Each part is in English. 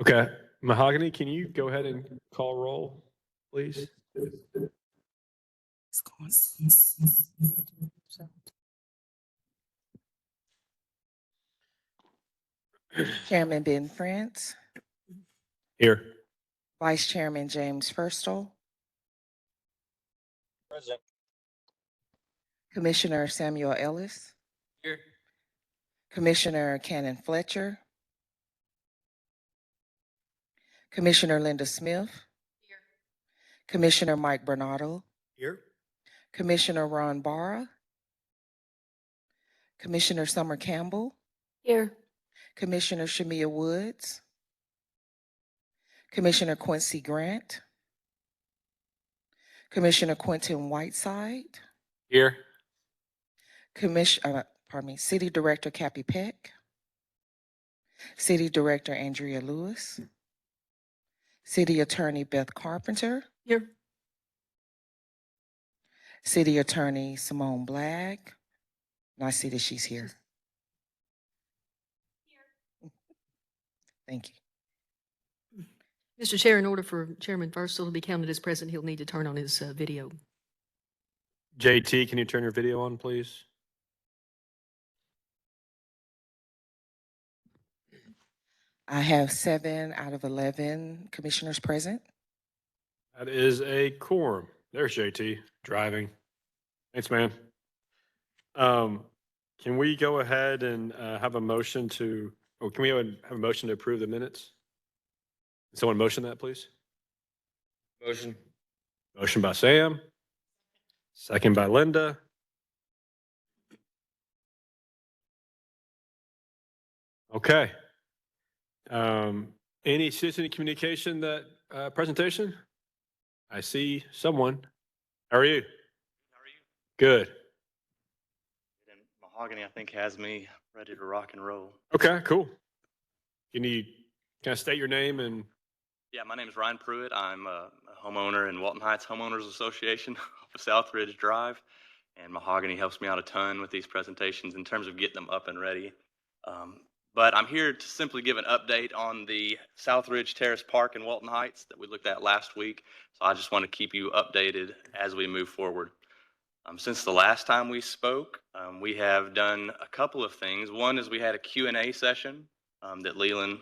Okay. Mahogany, can you go ahead and call roll, please? Chairman Ben France, Here. Vice Chairman James Firstel, Present. Commissioner Samuel Ellis, Here. Commissioner Cannon Fletcher, Commissioner Linda Smith, Here. Commissioner Mike Bernardo, Here. Commissioner Ron Barra, Commissioner Summer Campbell, Here. Commissioner Shamia Woods, Commissioner Quincy Grant, Commissioner Quentin Whiteside, Here. City Director Cappy Peck, City Director Andrea Lewis, City Attorney Beth Carpenter, Here. City Attorney Simone Blagg. And I see that she's here. Thank you. Mr. Chair, in order for Chairman Firstel to be counted as present, he'll need to turn on his video. JT, can you turn your video on, please? I have 7 out of 11 commissioners present. That is a quorum. There's JT driving. Thanks, man. Can we go ahead and have a motion to, or can we have a motion to approve the minutes? Someone motion that, please? Motion. Motion by Sam. Second by Linda. Okay. Any citizen communication that presentation? I see someone. How are you? How are you? Good. And Mahogany, I think, has me ready to rock and roll. Okay, cool. Can you kind of state your name and? Yeah, my name is Ryan Pruitt. I'm a homeowner in Walton Heights Homeowners Association off of Southridge Drive. And Mahogany helps me out a ton with these presentations in terms of getting them up and ready. But I'm here to simply give an update on the Southridge Terrace Park in Walton Heights that we looked at last week. So I just want to keep you updated as we move forward. Since the last time we spoke, we have done a couple of things. One is we had a Q&A session that Leland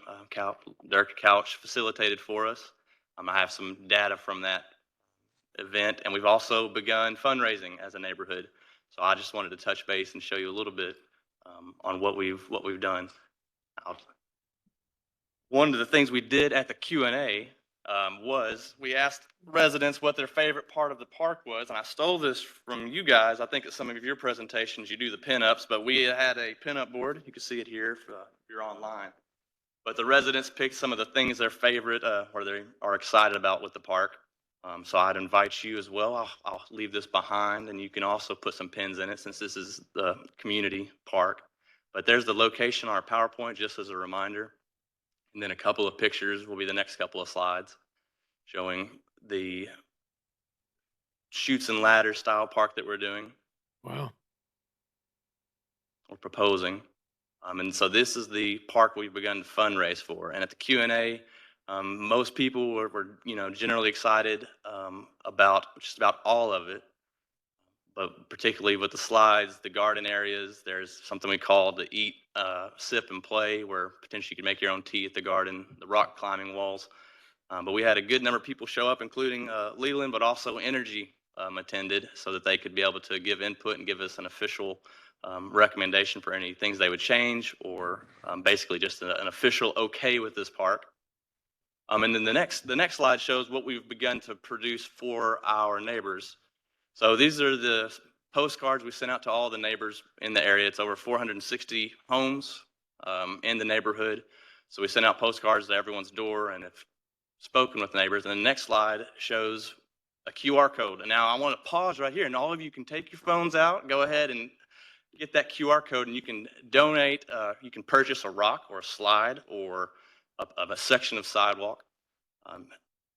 Dirk Couch facilitated for us. I have some data from that event, and we've also begun fundraising as a neighborhood. So I just wanted to touch base and show you a little bit on what we've done. One of the things we did at the Q&A was we asked residents what their favorite part of the park was, and I stole this from you guys. I think at some of your presentations you do the pinups, but we had a pinup board. You can see it here if you're online. But the residents picked some of the things their favorite or they are excited about with the park. So I'd invite you as well. I'll leave this behind, and you can also put some pins in it since this is the community park. But there's the location on our PowerPoint just as a reminder. And then a couple of pictures will be the next couple of slides showing the chutes and ladder style park that we're doing. Wow. We're proposing. And so this is the park we've begun to fundraise for. And at the Q&A, most people were generally excited about just about all of it. But particularly with the slides, the garden areas, there's something we call the eat, sip, and play, where potentially you can make your own tea at the garden, the rock climbing walls. But we had a good number of people show up, including Leland, but also Energy attended, so that they could be able to give input and give us an official recommendation for any things they would change, or basically just an official okay with this park. And then the next slide shows what we've begun to produce for our neighbors. So these are the postcards we sent out to all the neighbors in the area. It's over 460 homes in the neighborhood. So we sent out postcards to everyone's door and have spoken with neighbors. And the next slide shows a QR code. And now I want to pause right here, and all of you can take your phones out, go ahead and get that QR code, and you can donate. You can purchase a rock or a slide or a section of sidewalk.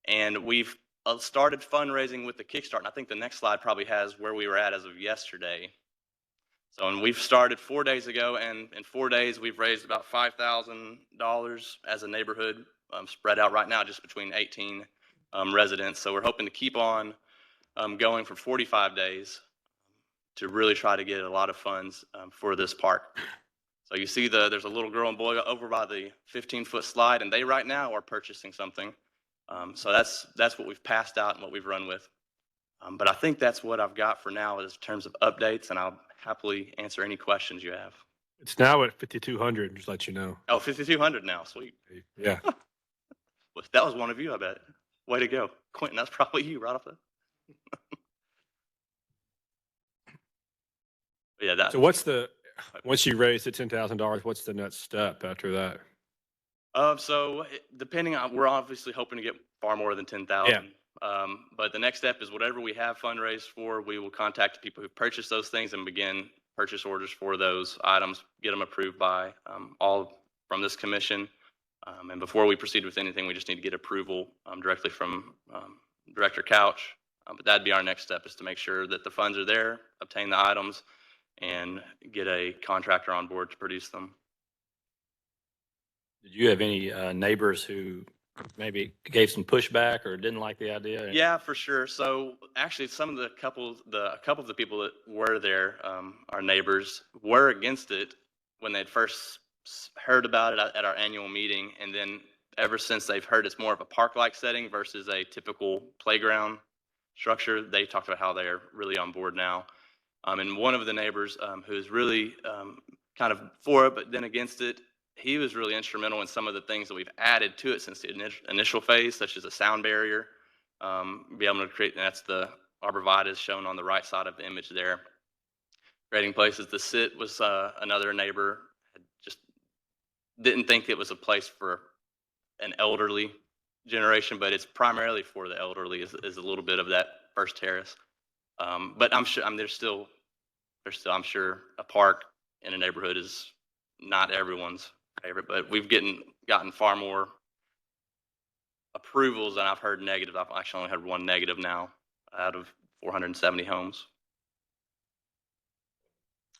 And we've started fundraising with the Kickstart. And I think the next slide probably has where we were at as of yesterday. So, and we've started 4 days ago, and in 4 days, we've raised about $5,000 as a neighborhood, spread out right now just between 18 residents. So we're hoping to keep on going for 45 days to really try to get a lot of funds for this park. So you see there's a little girl and boy over by the 15-foot slide, and they right now are purchasing something. So that's what we've passed out and what we've run with. But I think that's what I've got for now in terms of updates, and I'll happily answer any questions you have. It's now at 5,200, just let you know. Oh, 5,200 now, sweet. Yeah. Well, that was one of you, I bet. Way to go. Quentin, that's probably you right off the. Yeah, that. So once you raise the $10,000, what's the next step after that? So depending on, we're obviously hoping to get far more than 10,000. But the next step is whatever we have fundraised for, we will contact the people who purchased those things and begin purchase orders for those items, get them approved by all from this commission. And before we proceed with anything, we just need to get approval directly from Director Couch. But that'd be our next step, is to make sure that the funds are there, obtain the items, and get a contractor on board to produce them. Did you have any neighbors who maybe gave some pushback or didn't like the idea? Yeah, for sure. So actually, some of a couple of the people that were there, our neighbors, were against it when they'd first heard about it at our annual meeting, and then ever since they've heard it's more of a park-like setting versus a typical playground structure, they talked about how they're really on board now. And one of the neighbors who's really kind of for it but then against it, he was really instrumental in some of the things that we've added to it since the initial phase, such as a sound barrier, be able to create, and that's the arborvitae shown on the right side of the image there. Creating places to sit was another neighbor, just didn't think it was a place for an elderly generation, but it's primarily for the elderly, is a little bit of that first terrace. But I'm sure, there's still, I'm sure a park in a neighborhood is not everyone's favorite, but we've gotten far more approvals than I've heard negative. I've actually only had one negative now out of 470 homes.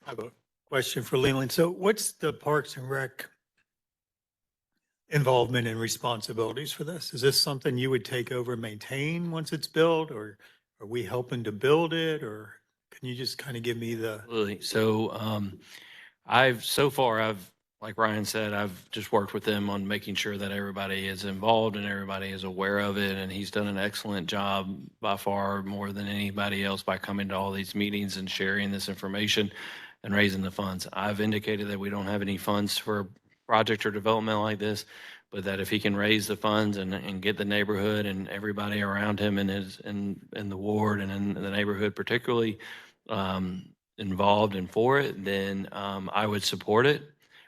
I have a question for Leland. So what's the Parks and Rec involvement and responsibilities for this? Is this something you would take over and maintain once it's built, or are we helping to build it, or can you just kind of give me the? Absolutely. So like Ryan said, I've just worked with them on making sure that everybody is involved and everybody is aware of it. And he's done an excellent job, by far more than anybody else, by coming to all these meetings and sharing this information and raising the funds. I've indicated that we don't have any funds for a project or development like this, but that if he can raise the funds and get the neighborhood and everybody around him and in the ward and in the neighborhood particularly involved and for it, then I would support it.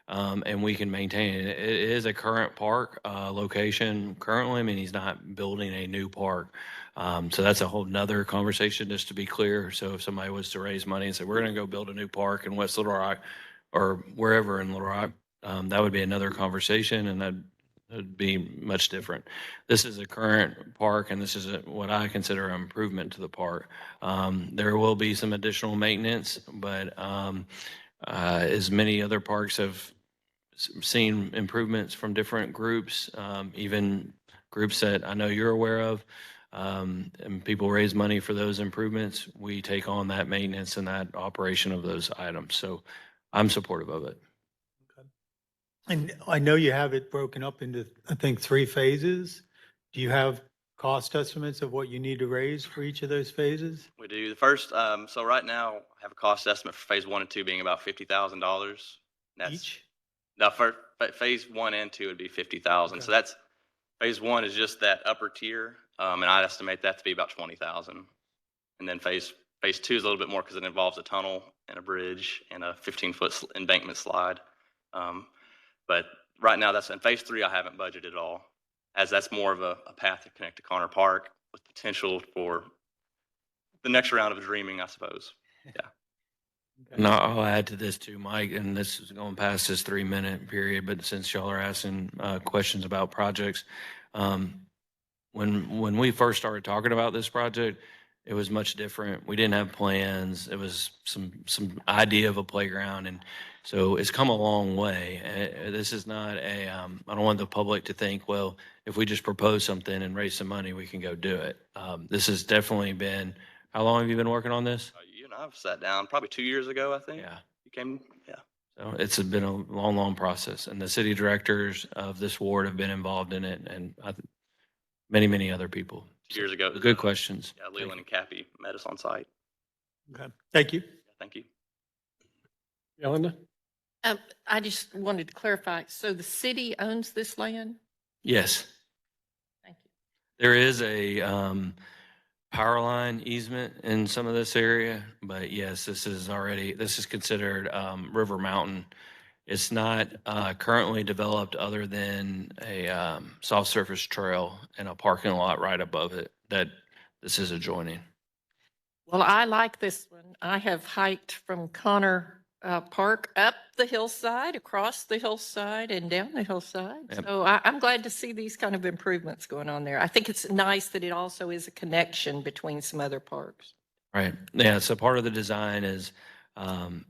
And we can maintain it. It is a current park location currently. I mean, he's not building a new park. So that's a whole nother conversation, just to be clear. So if somebody was to raise money and say, we're going to go build a new park in West Little Rock or wherever in Little Rock, that would be another conversation, and that'd be much different. This is a current park, and this is what I consider an improvement to the park. There will be some additional maintenance, but as many other parks have seen improvements from different groups, even groups that I know you're aware of, and people raise money for those improvements, we take on that maintenance and that operation of those items. So I'm supportive of it. Okay. And I know you have it broken up into, I think, 3 phases. Do you have cost estimates of what you need to raise for each of those phases? We do. The first, so right now, I have a cost estimate for phase 1 and 2 being about $50,000. Each? Now, for phase 1 and 2 would be 50,000. Okay. So that's, phase 1 is just that upper tier, and I'd estimate that to be about 20,000. And then phase 2 is a little bit more because it involves a tunnel and a bridge and a 15-foot embankment slide. But right now, that's in phase 3. I haven't budgeted at all, as that's more of a path to connect to Connor Park with potential for the next round of dreaming, I suppose. Yeah. Okay. And I'll add to this too, Mike, and this is going past this 3-minute period, but since y'all are asking questions about projects, when we first started talking about this project, It was much different. We didn't have plans. It was some idea of a playground. And so it's come a long way. This is not I don't want the public to think, well, if we just propose something and raise some money, we can go do it. This has definitely been, how long have you been working on this? You and I've sat down probably 2 years ago, I think. Yeah. You came, yeah. So it's been a long, long process, and the city directors of this ward have been involved in it, and many, many other people. 2 years ago. Good questions. Yeah, Leland and Cappy met us on site. Okay, thank you. Thank you. Yeah, Linda? I just wanted to clarify, so the city owns this land? Yes, Thank you. there is a power line easement in some of this area, but yes, this is considered River Mountain. It's not currently developed other than a soft surface trail and a parking lot right above it that this is adjoining. Well, I like this one. I have hiked from Connor Park up the hillside, across the hillside, and down the hillside. Yep. So I'm glad to see these kind of improvements going on there. I think it's nice that it also is a connection between some other parks. Right. Yeah. So part of the design is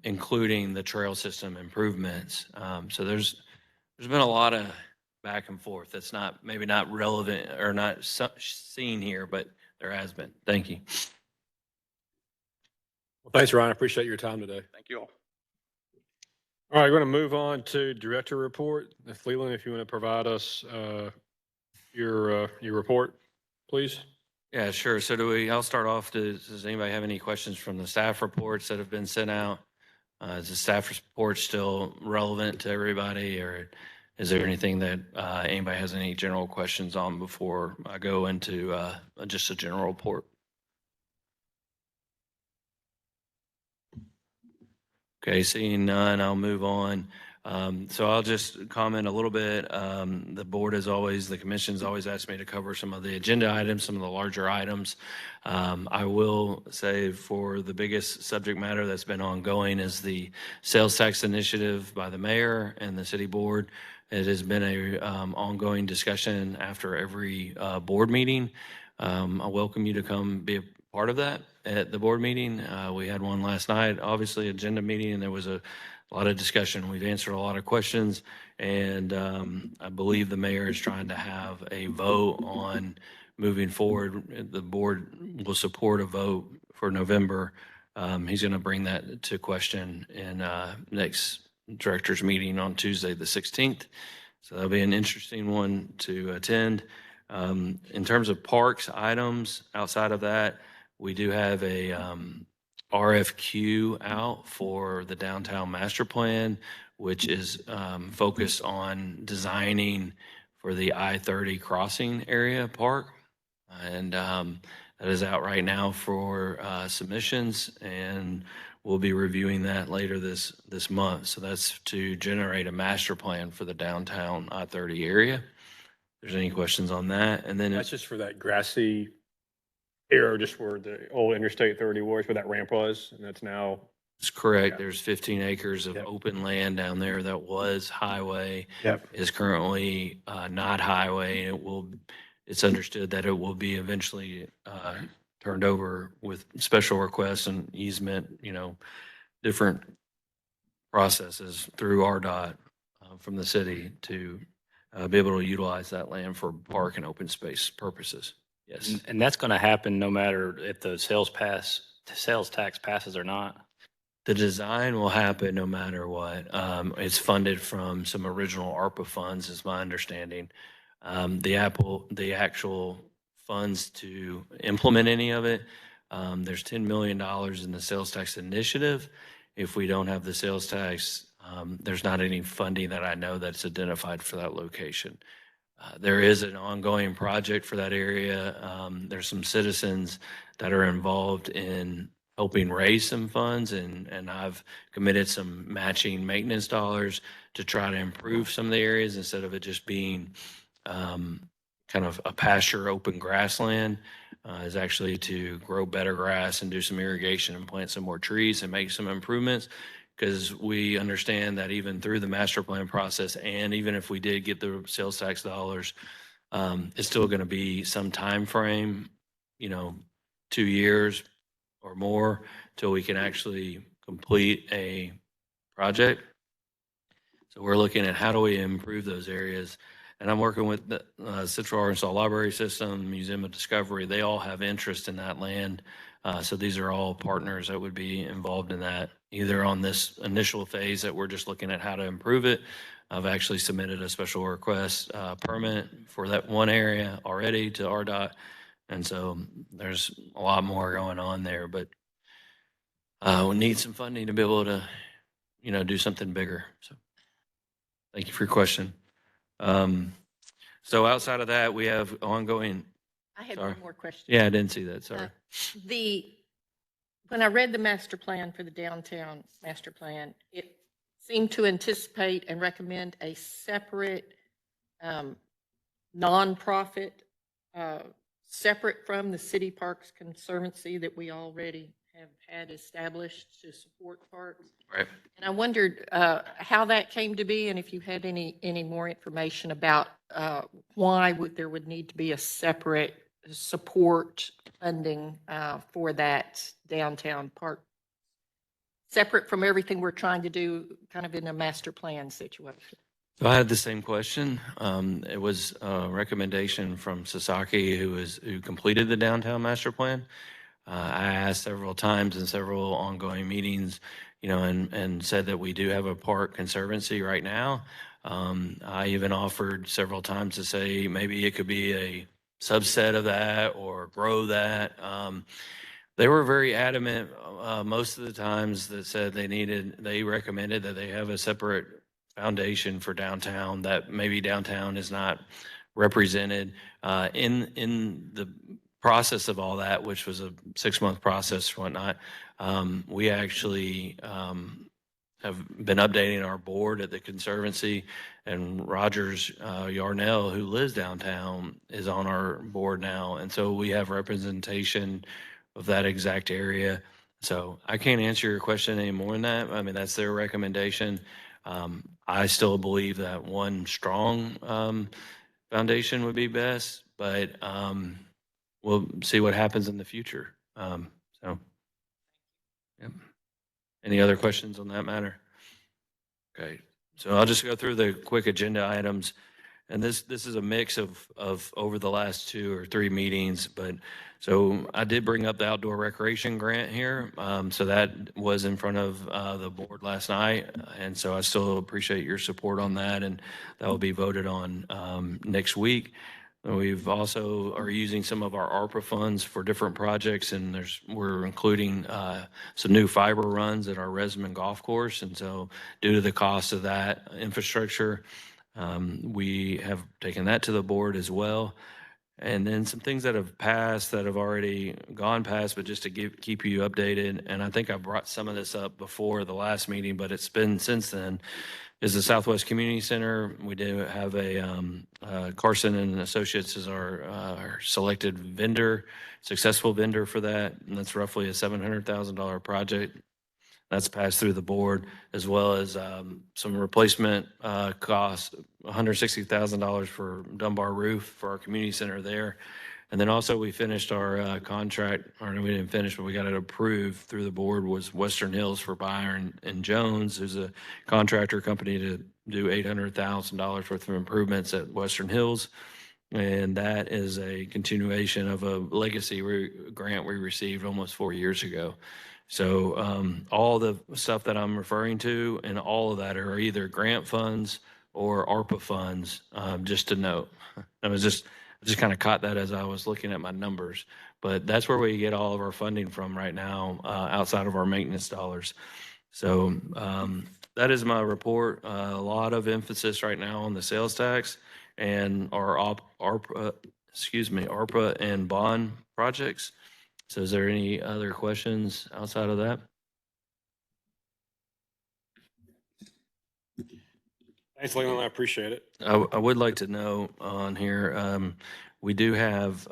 including the trail system improvements. So there's been a lot of back and forth that's maybe not relevant or not seen here, but there has been. Thank you. Well, thanks, Ryan. I appreciate your time today. Thank you all. All right, we're going to move on to director report. If Leland, if you want to provide us your report, please. Yeah, sure. So I'll start off. Does anybody have any questions from the staff reports that have been sent out? Is the staff report still relevant to everybody, or is there anything that anybody has any general questions on before I go into just a general report? Okay, seeing none, I'll move on. So I'll just comment a little bit. The board is always, the commission's always asked me to cover some of the agenda items, some of the larger items. I will say for the biggest subject matter that's been ongoing is the sales tax initiative by the mayor and the city board. It has been a ongoing discussion after every board meeting. I welcome you to come be a part of that at the board meeting. We had one last night, obviously agenda meeting, and there was a lot of discussion. We've answered a lot of questions, and I believe the mayor is trying to have a vote on moving forward. The board will support a vote for November. He's going to bring that to question in next director's meeting on Tuesday, the 16th. So that'll be an interesting one to attend. In terms of parks items, outside of that, we do have a RFQ out for the downtown master plan, which is focused on designing for the I-30 crossing area park. And that is out right now for submissions, and we'll be reviewing that later this month. So that's to generate a master plan for the downtown I-30 area. If there's any questions on that. And then That's just for that grassy area, just where the old Interstate 30 was, where that ramp was, and that's now. it's correct. Yeah. There's 15 acres of Yep. open land down there that was highway. Yep. Is currently not highway. It's understood that it will be eventually turned over with special requests and easement, different processes through RDOT from the city to be able to utilize that land for park and open space purposes. Yes. And that's going to happen no matter if the sales tax passes or not. The design will happen no matter what. It's funded from some original ARPA funds, is my understanding. The actual funds to implement any of it, there's $10 million in the sales tax initiative. If we don't have the sales tax, there's not any funding that I know that's identified for that location. There is an ongoing project for that area. There's some citizens that are involved in helping raise some funds, and I've committed some matching maintenance dollars to try to improve some of the areas instead of it just being kind of a pasture open grassland, is actually to grow better grass and do some irrigation and plant some more trees and make some improvements. Because we understand that even through the master plan process, and even if we did get the sales tax dollars, it's still going to be some time frame, 2 years or more till we can actually complete a project. So we're looking at how do we improve those areas. And I'm working with the Central Arkansas Library System, Museum of Discovery. They all have interest in that land. So these are all partners that would be involved in that, either on this initial phase that we're just looking at how to improve it. I've actually submitted a special request permit for that one area already to RDOT. And so there's a lot more going on there, but we need some funding to be able to, do something bigger. So thank you for your question. So outside of that, we have ongoing, I had Sorry. one more question. yeah, I didn't see that, sorry. When I read the master plan for the downtown master plan, it seemed to anticipate and recommend a separate nonprofit, separate from the City Parks Conservancy that we already have had established to support parks. Right. And I wondered how that came to be and if you had any more information about why there would need to be a separate support funding for that downtown park, separate from everything we're trying to do kind of in a master plan situation. So I had the same question. It was a recommendation from Sasaki, who completed the downtown master plan. I asked several times in several ongoing meetings, and said that we do have a park conservancy right now. I even offered several times to say maybe it could be a subset of that or grow that. They were very adamant most of the times that said they recommended that they have a separate foundation for downtown, that maybe downtown is not represented in the process of all that, which was a 6-month process or whatnot. We actually have been updating our board at the Conservancy, and Rogers Yarnell, who lives downtown, is on our board now. And so we have representation of that exact area. So I can't answer your question any more than that. I mean, that's their recommendation. I still believe that one strong foundation would be best, but we'll see what happens in the future. Yep. Any other questions on that matter? Okay, so I'll just go through the quick agenda items. And this is a mix of over the last 2 or 3 meetings, but so I did bring up the outdoor recreation grant here. So that was in front of the board last night. And so I still appreciate your support on that, and that will be voted on next week. We've also are using some of our ARPA funds for different projects, and we're including some new fiber runs at our Resman Golf Course. And so due to the cost of that infrastructure, we have taken that to the board as well. And then some things that have passed that have already gone past, but just to keep you updated, and I think I brought some of this up before the last meeting, but it's been since then, is the Southwest Community Center. We do have a Carson and Associates is our selected vendor, successful vendor for that. And that's roughly a $700,000 project. That's passed through the board, as well as some replacement costs, $160,000 for Dunbar roof for our community center there. And then also we finished our contract, or no, we didn't finish, but we got it approved through the board, was Western Hills for Byron and Jones, who's a contractor company to do $800,000 worth of improvements at Western Hills. And that is a continuation of a legacy grant we received almost 4 years ago. So all the stuff that I'm referring to and all of that are either grant funds or ARPA funds, just to note. I just kind of caught that as I was looking at my numbers. But that's where we get all of our funding from right now, outside of our maintenance dollars. So that is my report. A lot of emphasis right now on the sales tax and our ARPA and bond projects. So is there any other questions outside of that? Thanks, Leland. I appreciate it. I would like to know on here, we do have,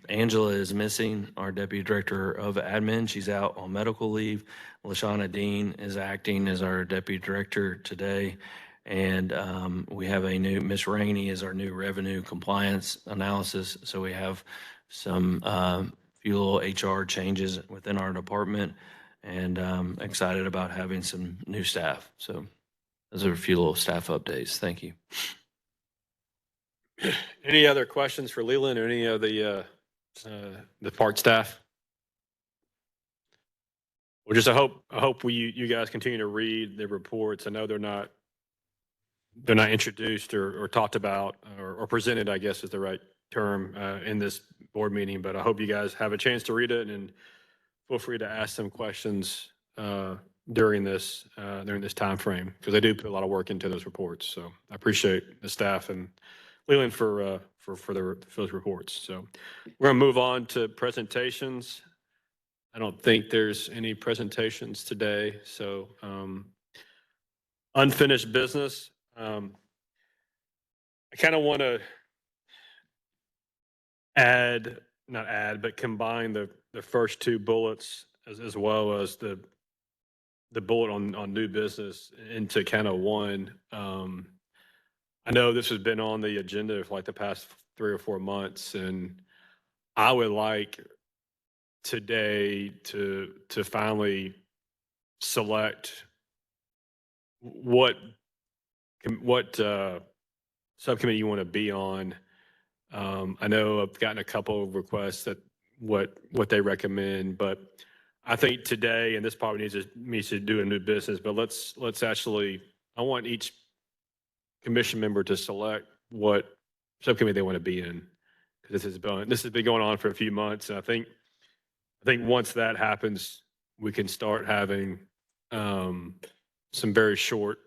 Angela is missing, our Deputy Director of Admin. She's out on medical leave. LaShawna Dean is acting as our Deputy Director today. And we have a new, Miss Rainey is our new Revenue Compliance Analysis. So we have some few little HR changes within our department, and excited about having some new staff. So those are a few little staff updates. Thank you. Any other questions for Leland or any of the park staff? Well, just I hope you guys continue to read the reports. I know they're not introduced or talked about or presented, I guess is the right term, in this board meeting, but I hope you guys have a chance to read it and feel free to ask some questions during this time frame, because they do put a lot of work into those reports. So I appreciate the staff and Leland for those reports. So we're gonna move on to presentations. I don't think there's any presentations today. So unfinished business. I kind of want to combine the first two bullets as well as the bullet on new business into kind of one. I know this has been on the agenda for like the past 3 or 4 months, and I would like today to finally select what subcommittee you want to be on. I know I've gotten a couple of requests that what they recommend, but I think today, and this probably needs to do a new business, but let's actually, I want each commission member to select what subcommittee they want to be in, because this has been going on for a few months, and I think once that happens, we can start having some very short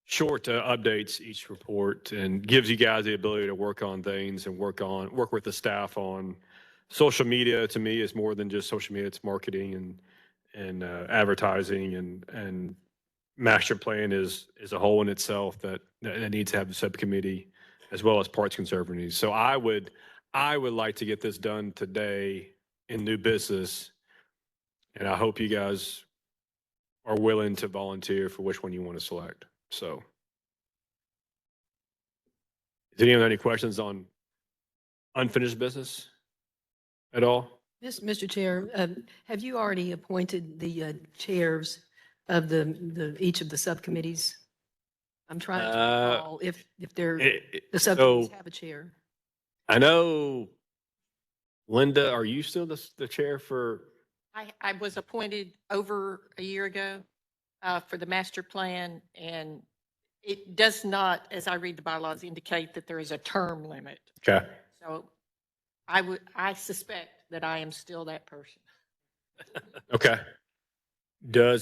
updates each report, and gives you guys the ability to work on things and work with the staff on social media. To me, is more than just social media. It's marketing and advertising and master plan is a whole in itself that needs to have the subcommittee as well as Parks Conservancy. So I would like to get this done today in new business, and I hope you guys are willing to volunteer for which one you want to select. So, does anyone have any questions on unfinished business at all? Mr. Chair, have you already appointed the chairs of each of the subcommittees? I'm trying to recall if the subcommittees have a chair. I know, Linda, are you still the chair for? I was appointed over a year ago for the master plan, and it does not, as I read the bylaws, indicate that there is a term limit. Okay. So I suspect that I am still that person. Okay. Do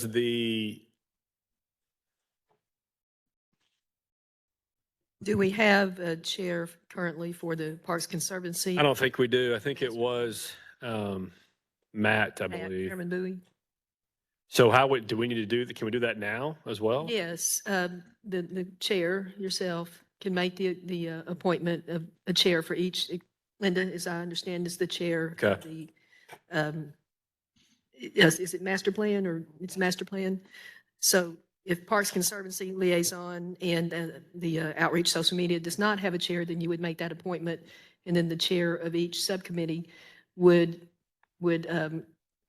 we have a chair currently for the Parks Conservancy? I don't think we do. I think it was Matt, I believe. Chairman Bowie? So do we need to can we do that now as well? Yes, the chair yourself can make the appointment of a chair for each. Linda, as I understand, is the chair. Okay. Of the, yes, is it master plan or it's master plan? So if Parks Conservancy liaison and the outreach social media does not have a chair, then you would make that appointment, and then the chair of each subcommittee would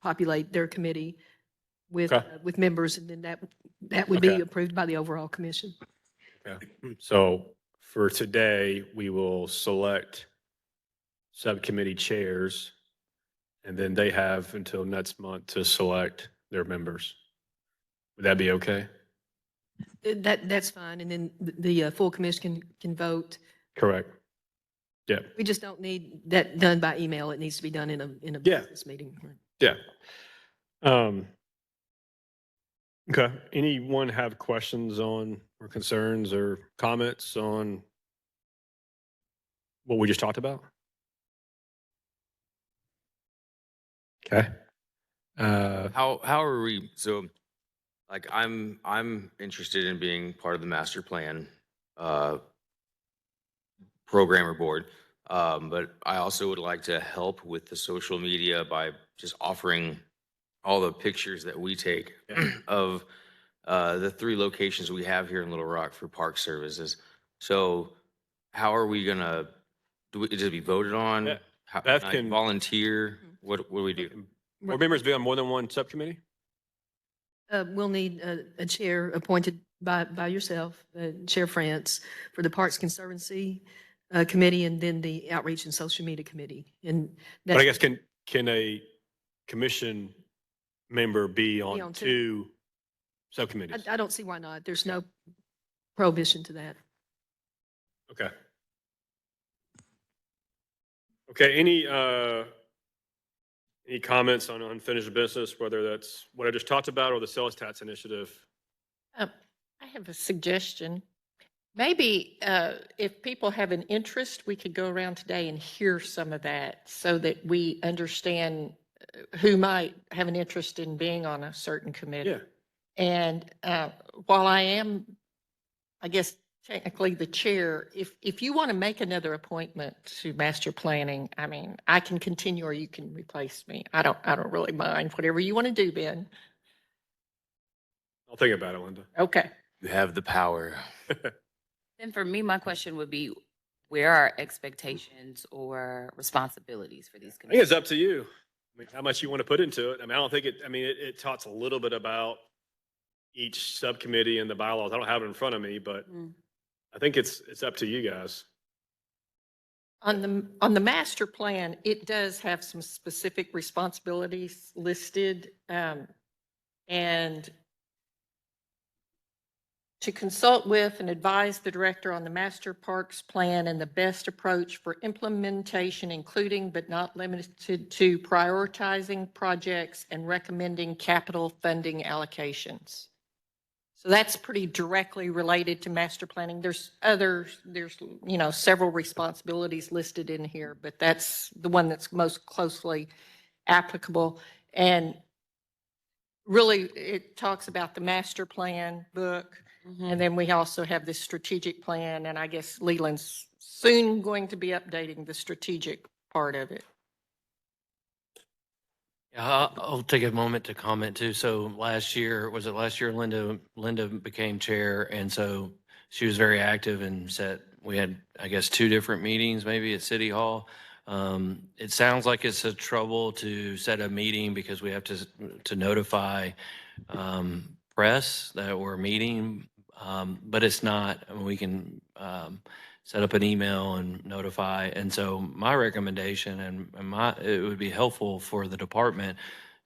populate their committee with Okay. with members, and then that would Okay. be approved by the overall commission. Okay. So for today, we will select subcommittee chairs, and then they have until next month to select their members. Would that be okay? That's fine, and then the full commission can vote. Correct. Yeah. We just don't need that done by email. It needs to be done in a Yeah. business meeting. Yeah. Okay. Anyone have questions on or concerns or comments on what we just talked about? Okay. How are we, so like I'm interested in being part of the master plan programmer board. But I also would like to help with the social media by just offering all the pictures that we take of the 3 locations we have here in Little Rock for park services. So how are we gonna, is it be voted on? Yeah. How, Beth can I can- volunteer? What do we do? Board members be on more than one subcommittee? We'll need a chair appointed by yourself, Chair France, for the Parks Conservancy Committee and then the Outreach and Social Media Committee. And But I that's, guess can a commission member be on on two. two subcommittees? I don't see why not. There's no prohibition to that. Okay. Okay, any comments on unfinished business, whether that's what I just talked about or the sales tax initiative? I have a suggestion. Maybe if people have an interest, we could go around today and hear some of that so that we understand who might have an interest in being on a certain committee. Yeah. And while I am, I guess, technically the chair, if you want to make another appointment to master planning, I mean, I can continue or you can replace me. I don't really mind, whatever you want to do, Ben. I'll think about it, Linda. Okay. You have the power. And for me, my question would be, where are expectations or responsibilities for these I think committees? it's up to you. I mean, how much you want to put into it. I mean, I don't think it talks a little bit about each subcommittee and the bylaws. I don't have it in front of me, but I think it's up to you guys. On the master plan, it does have some specific responsibilities listed. And to consult with and advise the director on the master parks plan and the best approach for implementation, including but not limited to prioritizing projects and recommending capital funding allocations. So that's pretty directly related to master planning. There's several responsibilities listed in here, but that's the one that's most closely applicable. And really, it talks about the master plan book. And then we also have this strategic plan, and I guess Leland's soon going to be updating the strategic part of it. Yeah, I'll take a moment to comment too. So last year, was it last year, Linda became chair, and so she was very active and we had, I guess, 2 different meetings maybe at City Hall. It sounds like it's a trouble to set a meeting because we have to notify press that we're meeting, but it's not. I mean, we can set up an email and notify. And so my recommendation it would be helpful for the department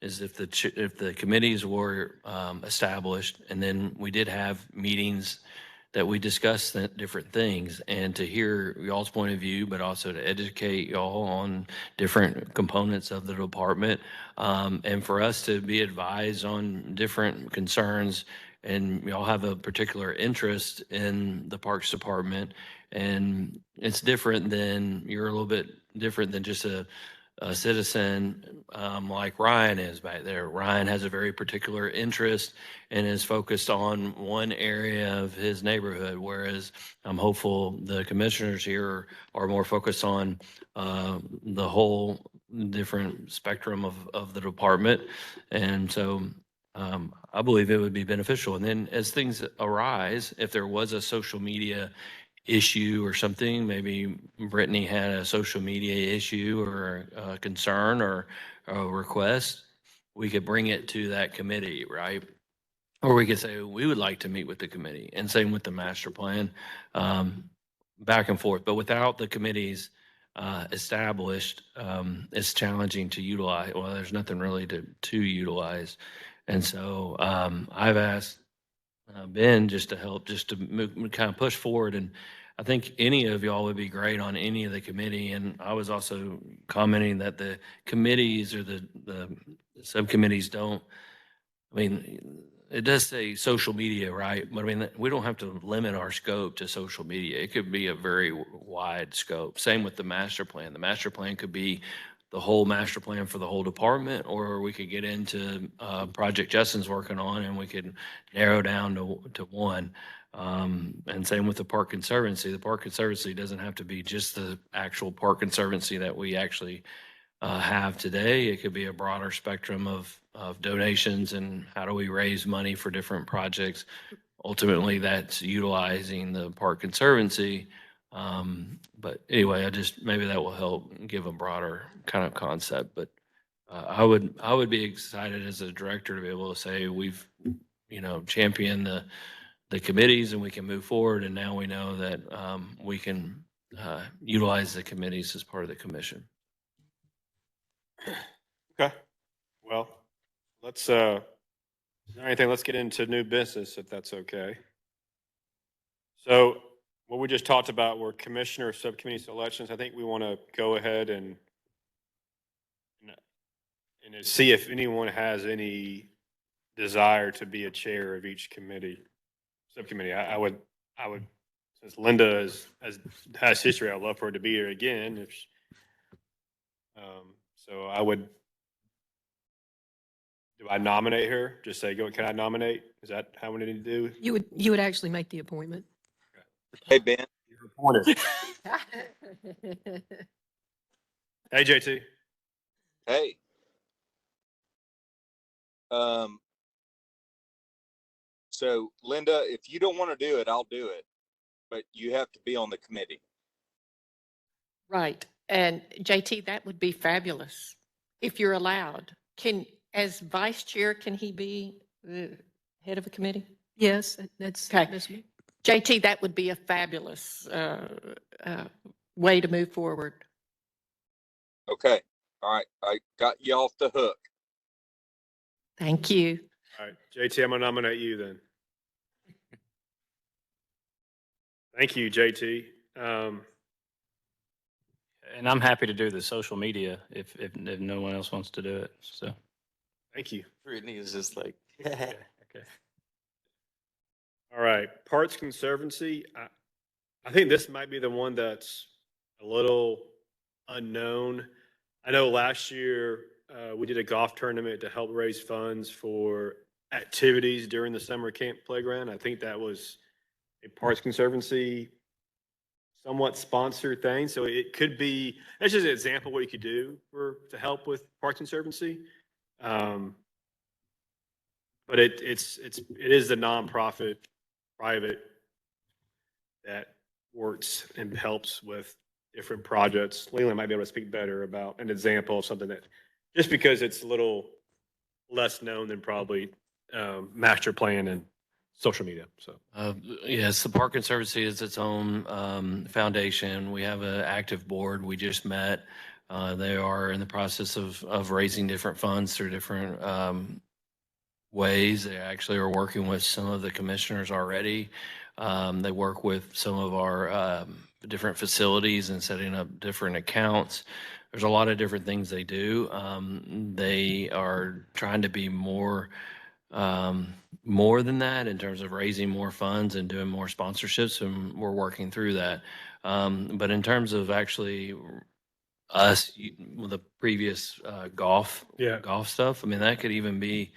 is if the committees were established and then we did have meetings that we discussed different things and to hear y'all's point of view, but also to educate y'all on different components of the department, and for us to be advised on different concerns. And y'all have a particular interest in the Parks Department, and it's different than, you're a little bit different than just a citizen like Ryan is back there. Ryan has a very particular interest and is focused on one area of his neighborhood, whereas I'm hopeful the commissioners here are more focused on the whole different spectrum of the department. And so I believe it would be beneficial. And then as things arise, if there was a social media issue or something, maybe Brittany had a social media issue or a concern or a request, we could bring it to that committee, right? Or we could say, we would like to meet with the committee, and same with the master plan, back and forth. But without the committees established, it's challenging to utilize. Well, there's nothing really to utilize. And so I've asked Ben just to help, just to kind of push forward. And I think any of y'all would be great on any of the committee. And I was also commenting that the committees or the subcommittees don't, I mean, it does say social media, right? But I mean, we don't have to limit our scope to social media. It could be a very wide scope. Same with the master plan. The master plan could be the whole master plan for the whole department, or we could get into project Justin's working on and we could narrow down to one. And same with the Park Conservancy. The Park Conservancy doesn't have to be just the actual Park Conservancy that we actually have today. It could be a broader spectrum of donations and how do we raise money for different projects. Ultimately, that's utilizing the Park Conservancy But anyway, maybe that will help give a broader kind of concept. But I would be excited as a director to be able to say we've, championed the committees and we can move forward. And now we know that we can utilize the committees as part of the commission. Okay. Well, let's get into new business if that's okay. So what we just talked about were commissioner subcommittee selections. I think we want to go ahead and see if anyone has any desire to be a chair of each subcommittee. I would, since Linda has history, I'd love for her to be here again. So I would, do I nominate her? Just say, can I nominate? Is that how we need to do? You would actually make the appointment. Hey, Ben. You're appointed. Hey, JT. Hey. So Linda, if you don't want to do it, I'll do it, but you have to be on the committee. Right. And JT, that would be fabulous if you're allowed. As vice chair, can he be the head of a committee? Yes, that's Okay. me. JT, that would be a fabulous way to move forward. Okay. All right. I got you off the hook. Thank you. All right, JT, I'm gonna nominate you then. Thank you, JT. And I'm happy to do the social media if no one else wants to do it. So, Thank you. Brittany is just like, okay. All right, Parks Conservancy. I think this might be the one that's a little unknown. I know last year we did a golf tournament to help raise funds for activities during the summer camp playground. I think that was a Parks Conservancy somewhat sponsored thing. So it could be, that's just an example of what you could do to help with Parks Conservancy. But it is the nonprofit, private that works and helps with different projects. Leland might be able to speak better about an example of something that, just because it's a little less known than probably master plan and social media. So Yes, the Park Conservancy is its own foundation. We have an active board. We just met. They are in the process of raising different funds through different ways. They actually are working with some of the commissioners already. They work with some of our different facilities and setting up different accounts. There's a lot of different things they do. They are trying to be more than that in terms of raising more funds and doing more sponsorships, and we're working through that. But in terms of actually us, the previous golf stuff, I mean, that could even be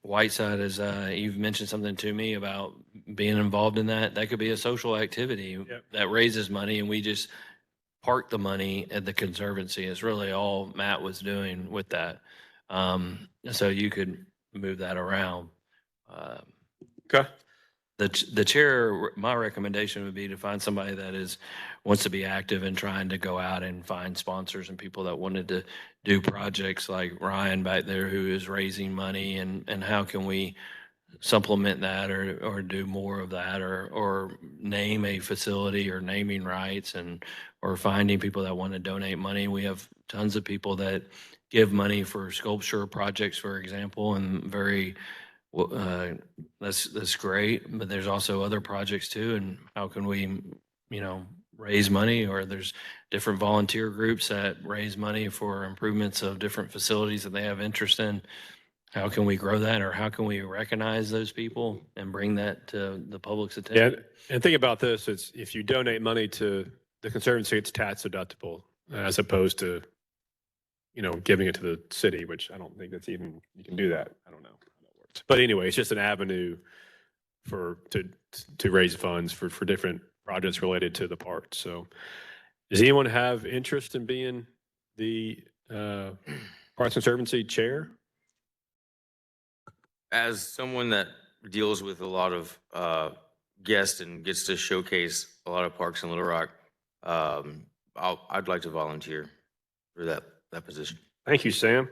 Whiteside, as you've mentioned something to me about being involved in that. That could be a social activity that raises money, and we just park the money at the Conservancy. It's really all Matt was doing with that. So you could move that around. okay. The chair, my recommendation would be to find somebody that wants to be active and trying to go out and find sponsors and people that wanted to do projects like Ryan back there, who is raising money, and how can we supplement that or do more of that, or name a facility or naming rights, or finding people that want to donate money. We have tons of people that give money for sculpture projects, for example, and that's great. But there's also other projects too, and how can we, raise money? Or there's different volunteer groups that raise money for improvements of different facilities that they have interest in. How can we grow that, or how can we recognize those people and bring that to the public's attention? Yeah, and think about this: it's if you donate money to the Conservancy, it's tax deductible, as opposed to, giving it to the city, which I don't think that's even, you can do that. I don't know how that works. But anyway, it's just an avenue to raise funds for different projects related to the park. So does anyone have interest in being the Parks Conservancy chair? as someone that deals with a lot of guests and gets to showcase a lot of parks in Little Rock, I'd like to volunteer for that position. Thank you, Sam.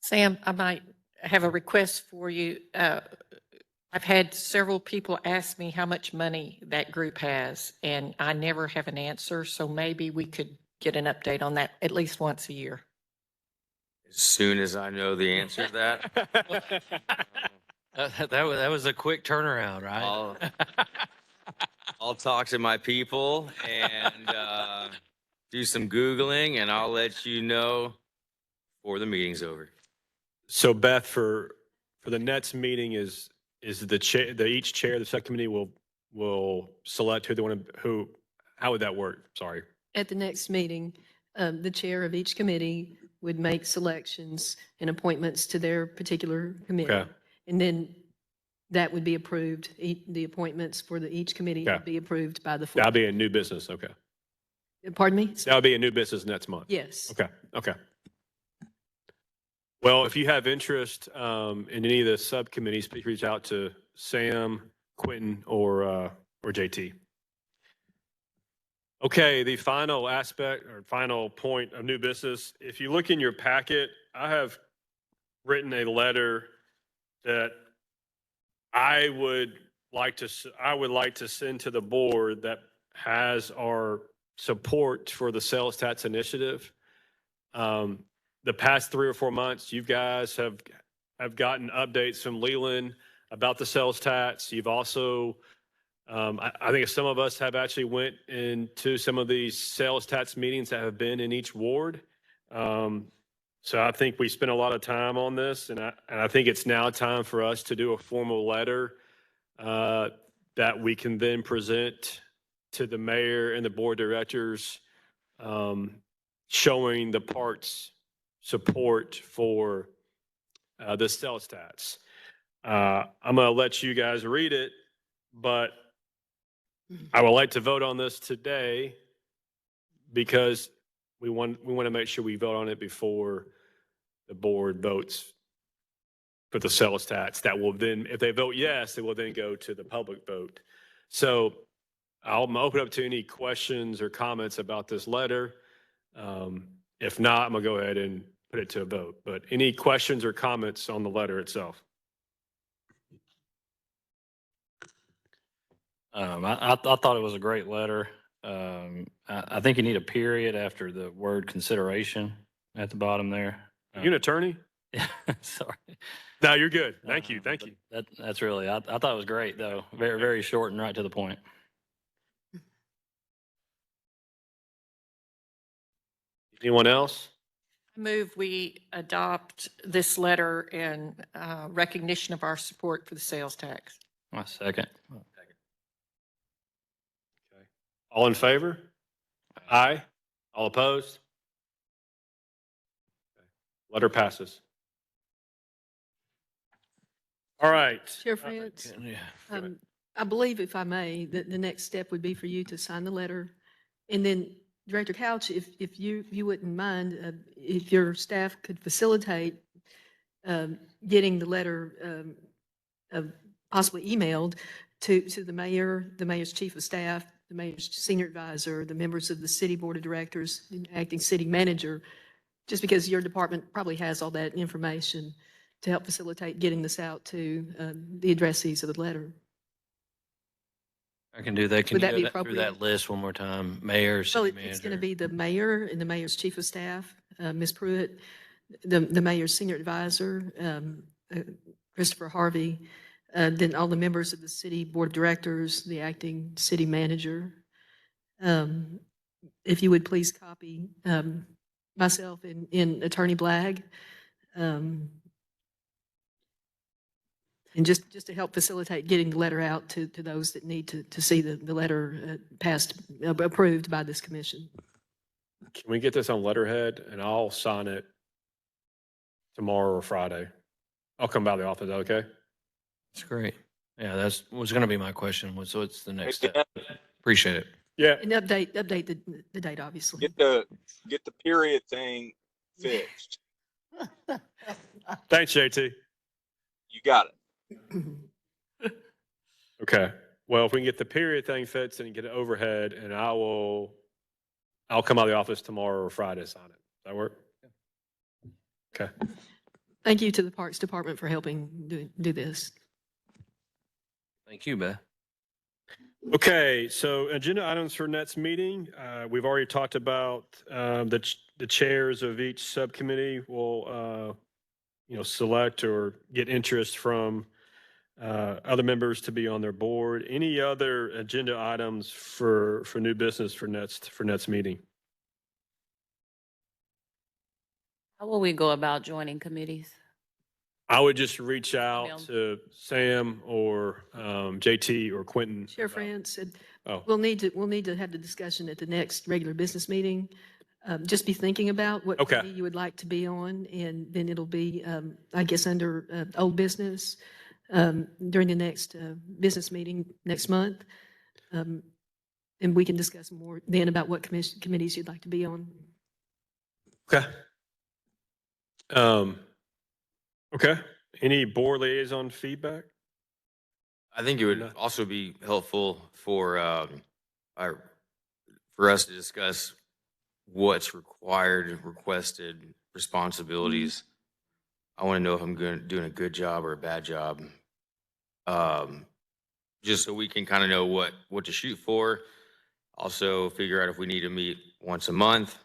Sam, I might have a request for you. I've had several people ask me how much money that group has, and I never have an answer, so maybe we could get an update on that at least once a year. As soon as I know the answer to that, That was a quick turnaround, right? I'll talk to my people and do some Googling, and I'll let you know before the meeting's over. So Beth, for the next meeting is the chair, each chair of the subcommittee will select who they want to, how would that work? Sorry. At the next meeting, the chair of each committee would make selections and appointments to their particular committee. Okay. And then that would be approved. The appointments for each committee Okay. would be approved by the floor. That'll be a new business. Okay. Pardon me? That'll be a new business next month. Yes. Okay. Okay. Well, if you have interest in any of the subcommittees, please reach out to Sam, Quentin, or JT. Okay, the final aspect or final point of new business. If you look in your packet, I have written a letter that I would like to send to the board that has our support for the sales tax initiative. The past 3 or 4 months, you guys have gotten updates from Leland about the sales tax. You've also, I think some of us have actually went into some of these sales tax meetings that have been in each ward. So I think we spent a lot of time on this, and I think it's now time for us to do a formal letter that we can then present to the mayor and the board of directors, showing the parks support for the sales tax. I'm going to let you guys read it, but I would like to vote on this today because we want to make sure we vote on it before the board votes for the sales tax. That will then, if they vote yes, it will then go to the public vote. So I'll open up to any questions or comments about this letter. If not, I'm going to go ahead and put it to a vote. But any questions or comments on the letter itself? I thought it was a great letter. I think you need a period after the word consideration at the bottom there. Are you an attorney? Sorry. No, you're good. Thank you. Thank you. That's really, I thought it was great though. Very, very short and right to the point. Anyone else? I move we adopt this letter in recognition of our support for the sales tax. My second. All in favor? Aye. All opposed? Letter passes. All right. Chair France, Yeah. I believe, if I may, that the next step would be for you to sign the letter. And then Director Couch, if you wouldn't mind, if your staff could facilitate getting the letter possibly emailed to the mayor, the mayor's chief of staff, the mayor's senior advisor, the members of the city board of directors, and acting city manager, just because your department probably has all that information to help facilitate getting this out to the addressees of the letter. I can do that. Can Would you that go be through appropriate? that list one more time? Mayor, So city it's going to manager. be the mayor and the mayor's chief of staff, Ms. Pruitt, the mayor's senior advisor, Christopher Harvey, then all the members of the city board of directors, the acting city manager. If you would please copy myself in Attorney Blagg. And just to help facilitate getting the letter out to those that need to see the letter approved by this commission. Can we get this on letterhead and I'll sign it tomorrow or Friday? I'll come by the office, okay? That's great. Yeah, that's was going to be my question. So it's the next Hey, step. Appreciate it. Yeah. And update the date, obviously. Get the period thing fixed. Thanks, JT. You got it. Okay. Well, if we can get the period thing fixed and get it overhead, and I'll come out of the office tomorrow or Friday to sign it. Does that work? Okay. Thank you to the Parks Department for helping do this. Thank you, Beth. Okay, so agenda items for next meeting. We've already talked about the chairs of each subcommittee will, select or get interest from other members to be on their board. Any other agenda items for new business for next meeting? How will we go about joining committees? I would just reach out Email. to Sam or JT or Quentin. Chair France said, Oh. we'll need to have the discussion at the next regular business meeting. Just be thinking about what Okay. committee you would like to be on, and then it'll be, I guess, under old business during the next business meeting next month. And we can discuss more then about what committees you'd like to be on. Okay. Okay. Any board liaison feedback? I think it would No. also be helpful for us to discuss what's required, requested, responsibilities. I want to know if I'm doing a good job or a bad job. Just so we can kind of know what to shoot for. Also figure out if we need to meet once a month.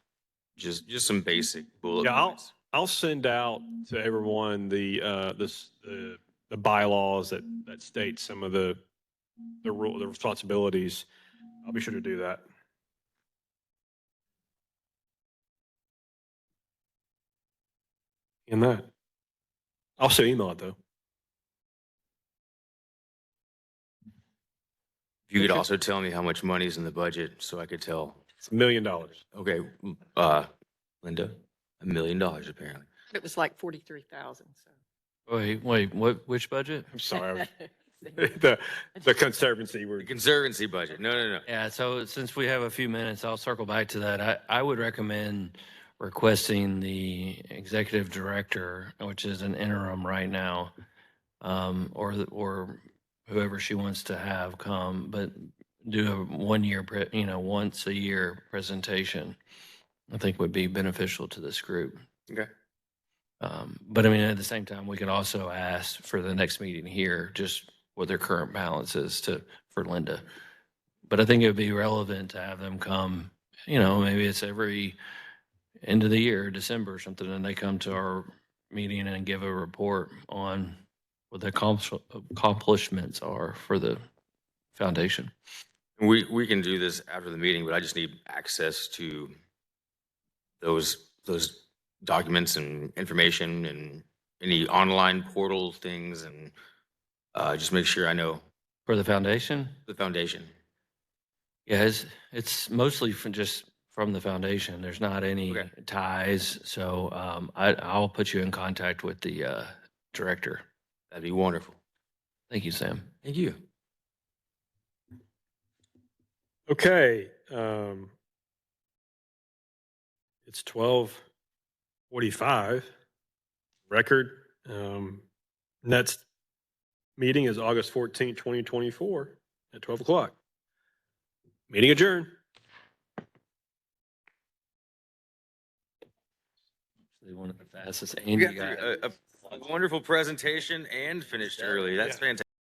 Just some basic bullet Yeah, points. I'll send out to everyone the bylaws that state some of the responsibilities. I'll be sure to do that. In that, I'll still email it though. If you could Okay. also tell me how much money's in the budget so I could tell. It's $1 million. Okay, Linda, $1 million apparently. It was like 43,000, so. Wait, which budget? I'm sorry. The Conservancy were. The Conservancy budget. No. Yeah, so since we have a few minutes, I'll circle back to that. I would recommend requesting the executive director, which is an interim right now, or whoever she wants to have come, but do a 1 year, once a year presentation. I think would be beneficial to this group. Okay. But I mean, at the same time, we could also ask for the next meeting here, just what their current balance is for Linda. But I think it would be relevant to have them come, maybe it's every end of the year, December or something, and they come to our meeting and give a report on what the accomplishments are for the foundation. We can do this after the meeting, but I just need access to those documents and information and any online portal things, and just make sure I know For the foundation? the foundation. Yeah, it's mostly from the foundation. There's not any Okay. ties. So I'll put you in contact with the director. That'd be wonderful. Thank you, Sam. Thank you. Okay. It's 12:45. Record. Next meeting is August 14th, 2024 at 12 o'clock. Meeting adjourned. One of the fastest. You got a wonderful presentation and finished early. That's Yeah. fantastic.